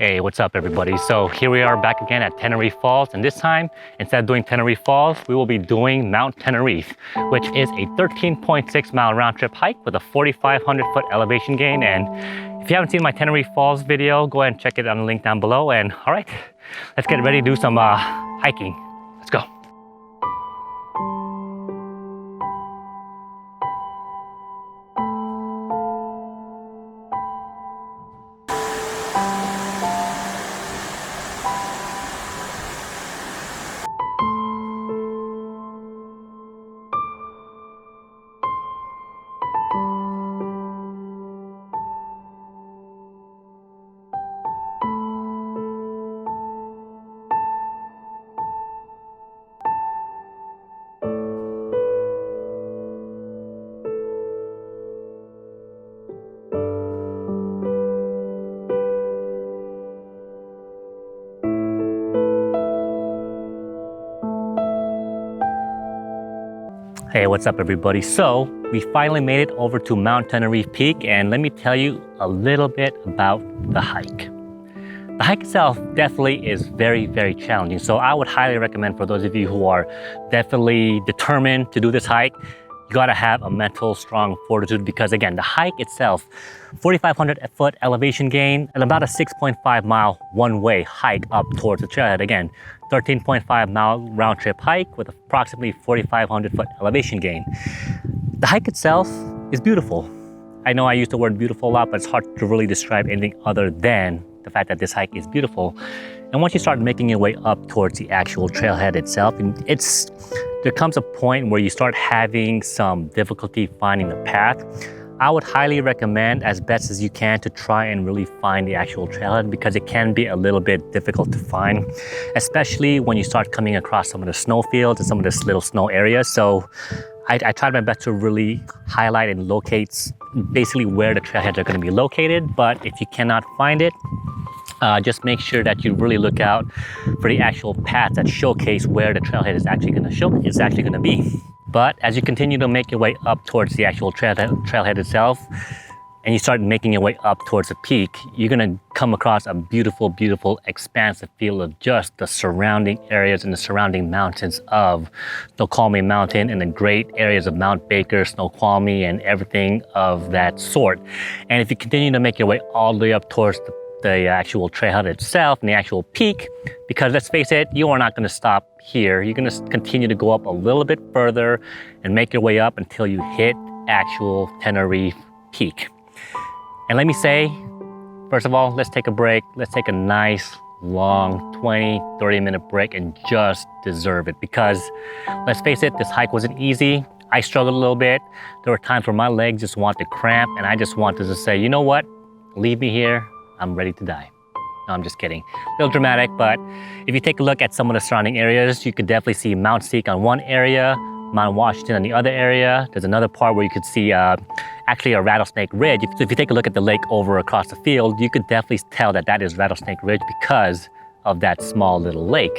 Hey, what's up everybody? So here we are back again at Teneriffe Falls, and this time, instead of doing Teneriffe Falls, we will be doing Mt Teneriffe, which is a 13.6 mile round trip hike with a 4,500 foot elevation gain. And if you haven't seen my Teneriffe Falls video, go ahead and check it on the link down below. And all right, let's get ready to do some hiking. Let's go. Hey, what's up everybody? So we finally made it over to Mt Teneriffe Peak, and let me tell you a little bit about the hike. The hike itself definitely is very, very challenging. So I would highly recommend for those of you who are definitely determined to do this hike, you gotta have a mental strong fortitude, because again, the hike itself, 4,500 foot elevation gain and about a 6.5 mile one-way hike up towards the trailhead. Again, 13.5 mile round trip hike with approximately 4,500 foot elevation gain. The hike itself is beautiful. I know I use the word beautiful a lot, but it's hard to really describe anything other than the fact that this hike is beautiful. And once you start making your way up towards the actual trailhead itself, and there comes a point where you start having some difficulty finding the path. I would highly recommend, as best as you can, to try and really find the actual trailhead, because it can be a little bit difficult to find, especially when you start coming across some of the snow fields and some of the little snow areas. So I tried my best to really highlight and locate basically where the trailheads are going to be located. But if you cannot find it, just make sure that you really look out for the actual paths that showcase where the trailhead is actually going to be. But as you continue to make your way up towards the actual trailhead itself, and you start making your way up towards the peak, you're going to come across a beautiful, beautiful, expansive field of just the surrounding areas and the surrounding mountains of Snoqualmie Mountain and the great areas of Mount Baker, Snoqualmie, and everything of that sort. And if you continue to make your way all the way up towards the actual trailhead itself and the actual peak, because let's face it, you are not going to stop here. You're going to continue to go up a little bit further and make your way up until you hit actual Teneriffe Peak. And let me say, first of all, let's take a break. Let's take a nice long 20-30 minute break and just deserve it, because let's face it, this hike wasn't easy. I struggled a little bit. There were times where my legs just wanted to cramp, and I just wanted to say, you know what, leave me here. I'm ready to die. No, I'm just kidding. A little dramatic, but if you take a look at some of the surrounding areas, you could definitely see Mount Seek on one area, Mount Washington on the other area. There's another part where you could see actually a Rattlesnake Ridge. So if you take a look at the lake over across the field, you could definitely tell that that is Rattlesnake Ridge because of that small little lake.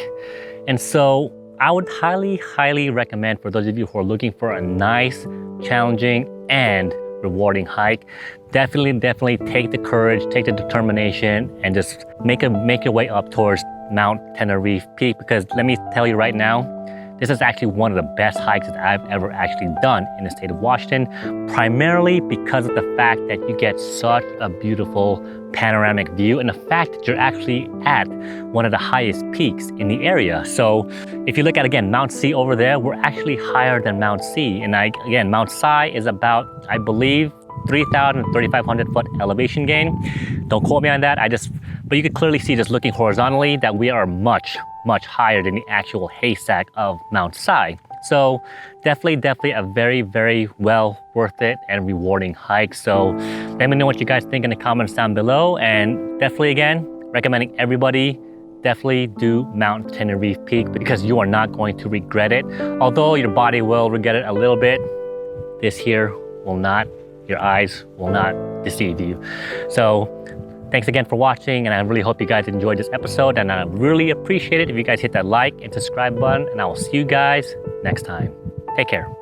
And so I would highly, highly recommend for those of you who are looking for a nice, challenging, and rewarding hike, definitely take the courage, take the determination, and just make your way up towards Mt Teneriffe Peak, because let me tell you right now, this is actually one of the best hikes that I've ever actually done in the state of Washington, primarily because of the fact that you get such a beautiful panoramic view, and the fact that you're actually at one of the highest peaks in the area. So if you look at, again, Mount C over there, we're actually higher than Mount C. And again, Mount Si is about, I believe, 3,000, 3,500 foot elevation gain. Don't quote me on that. But you can clearly see, just looking horizontally, that we are much, much higher than the actual haystack of Mount Si. So definitely a very, very well worth it and rewarding hike. So let me know what you guys think in the comments down below. And definitely, again, recommending everybody definitely do Mt Teneriffe Peak, because you are not going to regret it. Although your body will regret it a little bit, this here will not. Your eyes will not deceive you. So thanks again for watching, and I really hope you guys enjoyed this episode, and I really appreciate it if you guys hit that like and subscribe button, and I will see you guys next time. Take care.